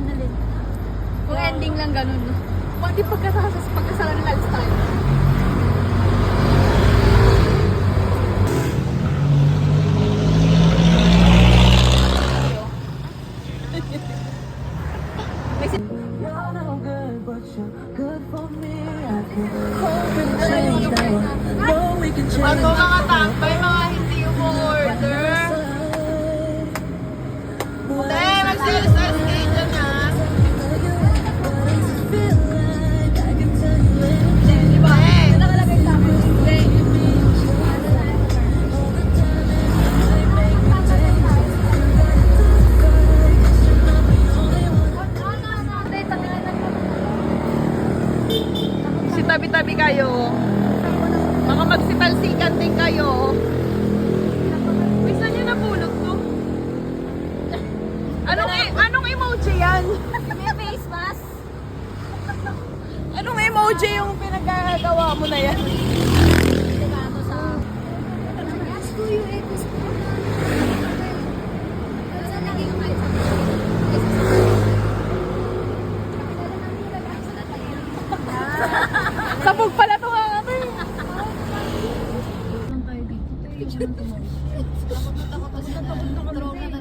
alin. Kung ending lang ganun. Kung di pagkasala ng lifestyle. Bago mga tambay, mga hindi umu-order. Te, mag-sales dyan ha. Di ba? Nakalagay sa akin. Si tabi-tabi kayo. Mga magsitalsikan din kayo. Uy, saan yung napulot ko? Anong emoji yan? May face mask. Anong emoji yung pinagagawa mo na yan? Diba ako sa... Ask ko yung etos ko. Saan naging kayo sa Sabog pala to nga ate.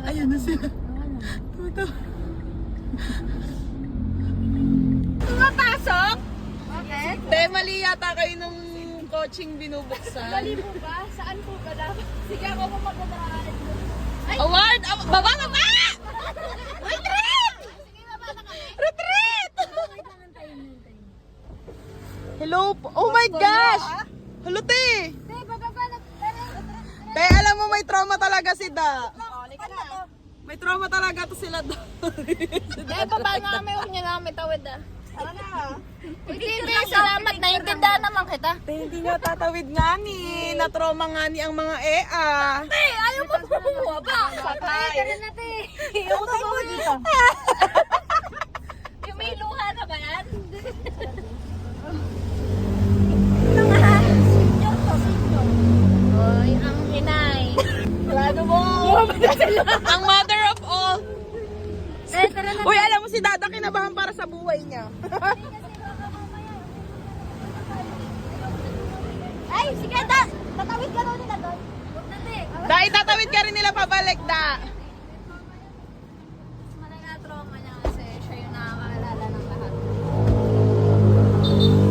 Ayun na sila. Puto. Pumapasok? Bakit? Te, mali yata kayo nung coaching binubuksan. Mali po ba? Saan po ba dapat? Sige ako po magdadaanan mo. Award! Baba! Retreat! Sige, baba na kami. Retreat! Wait lang, antayin. Hello po. Oh my gosh! Hello, te! Te, bababa na. Te, alam mo may trauma talaga si Da. Halika na. May trauma talaga to sila Da. Eh, baba na kami. Huwag niya na kami tawid ah. Tara na. Hindi, salamat. Naiintindihan naman kita. Te, hindi nga tatawid nga ni. Na-trauma nga ni ang mga EA. Te, ayaw mo po bumaba. Patay. Tara na, te. Ayaw ko tumawa dito. Yung may luha na ba yan? Hoy, ang hinay. Plano mo. Ang mother of all. Eh, tara na. Uy, alam mo si Dada kinabahan para sa buhay niya. Ay, sige, tatawid ka daw nila doon. Huwag na, te. Da, itatawid ka rin nila pabalik, Da. Trauma niya kasi siya yung nakakaalala ng lahat.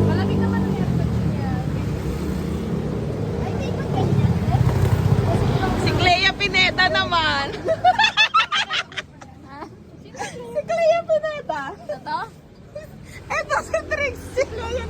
Malamig naman ang aircon niya. Ay, di ba ganyan? Si Clea Pineda naman. Si Clea Pineda. Ito? Eto si Trixie. Clea